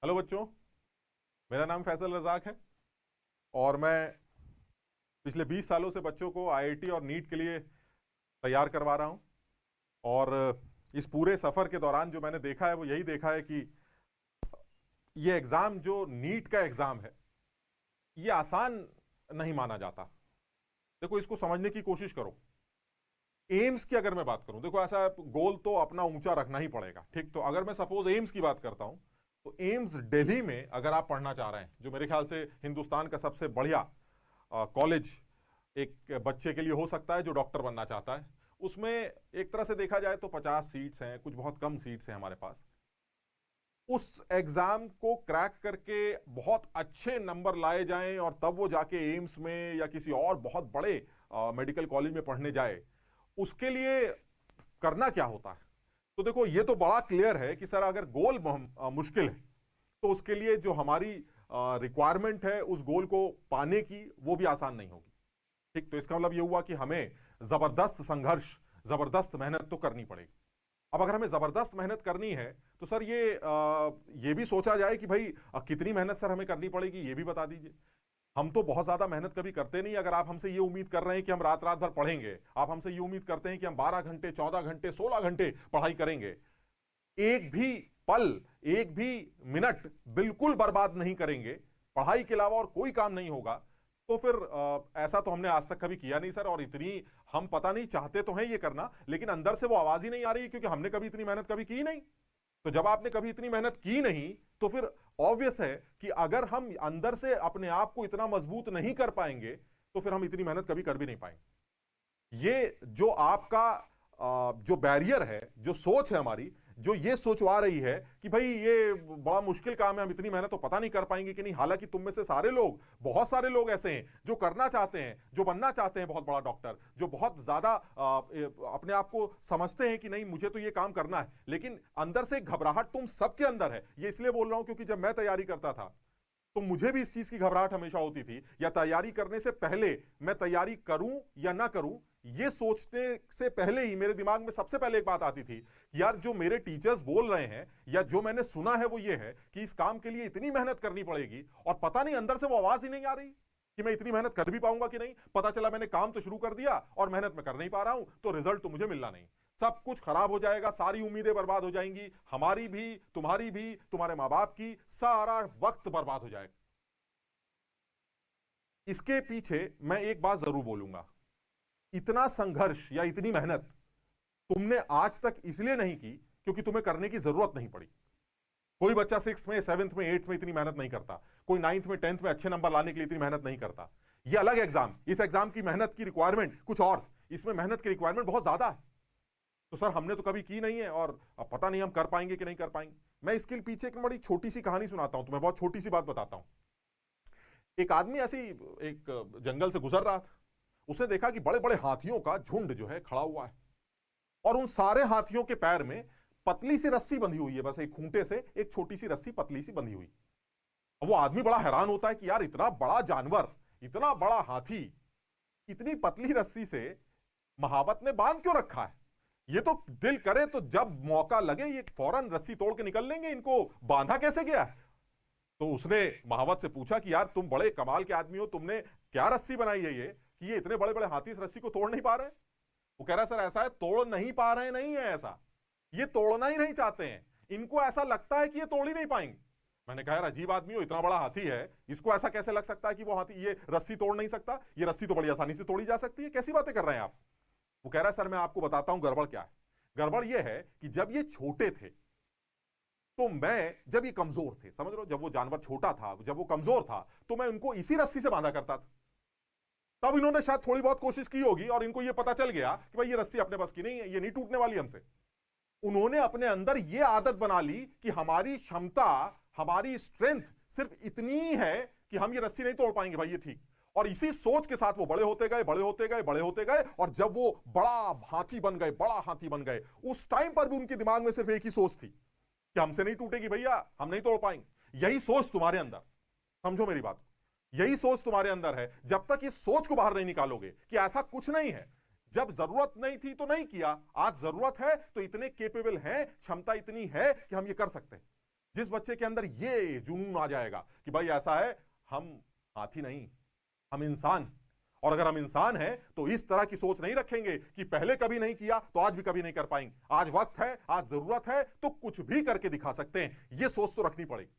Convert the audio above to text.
Hello बच्चों। मेरा नाम फैसल रजाक है और मैं पिछले 20 सालों से बच्चों को आईआईटी और नीट के लिए तैयार करवा रहा हूं। और इस पूरे सफर के दौरान जो मैंने देखा है वो यही देखा है कि ये एग्जाम जो नीट का एग्जाम है ये आसान नहीं माना जाता। देखो, इसको समझने की कोशिश करो। एम्स की अगर मैं बात करूं, देखो ऐसा गोल तो अपना ऊंचा रखना ही पड़ेगा, ठीक? तो अगर मैं सपोज एम्स की बात करता हूं तो एम्स दिल्ली में अगर आप पढ़ना चाह रहे हैं, जो मेरे ख्याल से हिंदुस्तान का सबसे बढ़िया कॉलेज एक बच्चे के लिए हो सकता है जो डॉक्टर बनना चाहता है, उसमें एक तरह से देखा जाए तो 50 सीट्स हैं, कुछ बहुत कम सीट्स हैं हमारे पास। उस एग्जाम को क्रैक करके बहुत अच्छे नंबर लाए जाएं और तब वो जाके एम्स में या किसी और बहुत बड़े मेडिकल कॉलेज में पढ़ने जाए, उसके लिए करना क्या होता है? तो देखो, ये तो बड़ा क्लियर है कि सर अगर गोल मुश्किल है तो उसके लिए जो हमारी रिक्वायरमेंट है उस गोल को पाने की वो भी आसान नहीं होगी, ठीक? तो इसका मतलब ये हुआ कि हमें जबरदस्त संघर्ष, जबरदस्त मेहनत तो करनी पड़ेगी। अब अगर हमें जबरदस्त मेहनत करनी है तो सर ये भी सोचा जाए कि भाई कितनी मेहनत सर हमें करनी पड़ेगी, ये भी बता दीजिए। हम तो बहुत ज्यादा मेहनत कभी करते नहीं। अगर आप हमसे ये उम्मीद कर रहे हैं कि हम रात रात भर पढ़ेंगे, आप हमसे ये उम्मीद करते हैं कि हम 12 घंटे, 14 घंटे, 16 घंटे पढ़ाई करेंगे, एक भी पल, एक भी मिनट बिल्कुल बर्बाद नहीं करेंगे, पढ़ाई के अलावा और कोई काम नहीं होगा, तो फिर ऐसा तो हमने आज तक कभी किया नहीं सर। और इतनी हम पता नहीं चाहते तो हैं ये करना, लेकिन अंदर से वो आवाज ही नहीं आ रही, क्योंकि हमने कभी इतनी मेहनत कभी की नहीं। तो जब आपने कभी इतनी मेहनत की नहीं तो फिर ऑब्वियस है कि अगर हम अंदर से अपने आप को इतना मजबूत नहीं कर पाएंगे तो फिर हम इतनी मेहनत कभी कर भी नहीं पाएंगे। ये जो आपका जो बैरियर है, जो सोच है हमारी, जो ये सोचवा रही है कि भाई ये बड़ा मुश्किल काम है, हम इतनी मेहनत तो पता नहीं कर पाएंगे कि नहीं। हालांकि तुम में से सारे लोग, बहुत सारे लोग ऐसे हैं जो करना चाहते हैं, जो बनना चाहते हैं बहुत बड़ा डॉक्टर, जो बहुत ज्यादा अपने आप को समझते हैं कि नहीं मुझे तो ये काम करना है, लेकिन अंदर से घबराहट तुम सबके अंदर है। ये इसलिए बोल रहा हूं क्योंकि जब मैं तैयारी करता था तो मुझे भी इस चीज की घबराहट हमेशा होती थी, या तैयारी करने से पहले मैं तैयारी करूं या ना करूं, ये सोचने से पहले ही मेरे दिमाग में सबसे पहले एक बात आती थी कि यार जो मेरे टीचर्स बोल रहे हैं या जो मैंने सुना है वो ये है कि इस काम के लिए इतनी मेहनत करनी पड़ेगी, और पता नहीं अंदर से वो आवाज ही नहीं आ रही कि मैं इतनी मेहनत कर भी पाऊंगा कि नहीं। पता चला मैंने काम तो शुरू कर दिया और मेहनत में कर नहीं पा रहा हूं, तो रिजल्ट तो मुझे मिलना नहीं, सब कुछ खराब हो जाएगा, सारी उम्मीदें बर्बाद हो जाएंगी, हमारी भी, तुम्हारी भी, तुम्हारे मां बाप की, सारा वक्त बर्बाद हो जाएगा। इसके पीछे मैं एक बात जरूर बोलूंगा, इतना संघर्ष या इतनी मेहनत तुमने आज तक इसलिए नहीं की क्योंकि तुम्हें करने की जरूरत नहीं पड़ी। कोई बच्चा 6th में, 7th में, 8th में इतनी मेहनत नहीं करता, कोई 9th में, 10th में अच्छे नंबर लाने के लिए इतनी मेहनत नहीं करता। ये अलग एग्जाम, इस एग्जाम की मेहनत की रिक्वायरमेंट कुछ और, इसमें मेहनत की रिक्वायरमेंट बहुत ज्यादा है। तो सर हमने तो कभी की नहीं है और अब पता नहीं हम कर पाएंगे कि नहीं कर पाएंगे। मैं इसके पीछे एक बड़ी छोटी सी कहानी सुनाता हूं तुम्हें, बहुत छोटी सी बात बताता हूं। एक आदमी ऐसी एक जंगल से गुजर रहा था, उसने देखा कि बड़े बड़े हाथियों का झुंड जो है खड़ा हुआ है, और उन सारे हाथियों के पैर में पतली सी रस्सी बंधी हुई है, बस एक खूंटे से एक छोटी सी रस्सी पतली सी बंधी हुई। अब वो आदमी बड़ा हैरान होता है कि यार इतना बड़ा जानवर, इतना बड़ा हाथी इतनी पतली रस्सी से महावत ने बांध क्यों रखा है? ये तो दिल करे तो जब मौका लगे ये फौरन रस्सी तोड़ के निकल लेंगे, इनको बांधा कैसे गया है? तो उसने महावत से पूछा कि यार तुम बड़े कमाल के आदमी हो, तुमने क्या रस्सी बनाई है ये कि ये इतने बड़े बड़े हाथी इस रस्सी को तोड़ नहीं पा रहे? वो कह रहा है सर ऐसा है, तोड़ नहीं पा रहे नहीं है ऐसा, ये तोड़ना ही नहीं चाहते हैं, इनको ऐसा लगता है कि ये तोड़ ही नहीं पाएंगे। मैंने कहा यार अजीब आदमी हो, इतना बड़ा हाथी है, इसको ऐसा कैसे लग सकता है कि वो हाथी ये रस्सी तोड़ नहीं सकता? ये रस्सी तो बड़ी आसानी से तोड़ी जा सकती है, कैसी बातें कर रहे हैं आप? वो कह रहा है सर मैं आपको बताता हूं गड़बड़ क्या है। गड़बड़ यह है कि जब ये छोटे थे तो मैं, जब ये कमजोर थे, समझ लो जब वो जानवर छोटा था, जब वो कमजोर था, तो मैं उनको इसी रस्सी से बांधा करता था। तब इन्होंने शायद थोड़ी बहुत कोशिश की होगी और इनको ये पता चल गया कि भाई ये रस्सी अपने बस की नहीं है, ये नहीं टूटने वाली हमसे। उन्होंने अपने अंदर ये आदत बना ली कि हमारी क्षमता, हमारी स्ट्रेंथ सिर्फ इतनी है कि हम ये रस्सी नहीं तोड़ पाएंगे भाई, ये ठीक। और इसी सोच के साथ वो बड़े होते गए, बड़े होते गए, बड़े होते गए, और जब वो बड़ा हाथी बन गए, बड़ा हाथी बन गए, उस टाइम पर भी उनके दिमाग में सिर्फ एक ही सोच थी कि हमसे नहीं टूटेगी भैया, हम नहीं तोड़ पाएंगे। यही सोच तुम्हारे अंदर, समझो मेरी बात, यही सोच तुम्हारे अंदर है। जब तक इस सोच को बाहर नहीं निकालोगे कि ऐसा कुछ नहीं है, जब जरूरत नहीं थी तो नहीं किया, आज जरूरत है तो इतने केपेबल हैं, क्षमता इतनी है कि हम ये कर सकते हैं। जिस बच्चे के अंदर ये जुनून आ जाएगा कि भाई ऐसा है, हम हाथी नहीं, हम इंसान, और अगर हम इंसान हैं तो इस तरह की सोच नहीं रखेंगे कि पहले कभी नहीं किया तो आज भी कभी नहीं कर पाएंगे, आज वक्त है, आज जरूरत है तो कुछ भी करके दिखा सकते हैं, ये सोच तो रखनी पड़ेगी।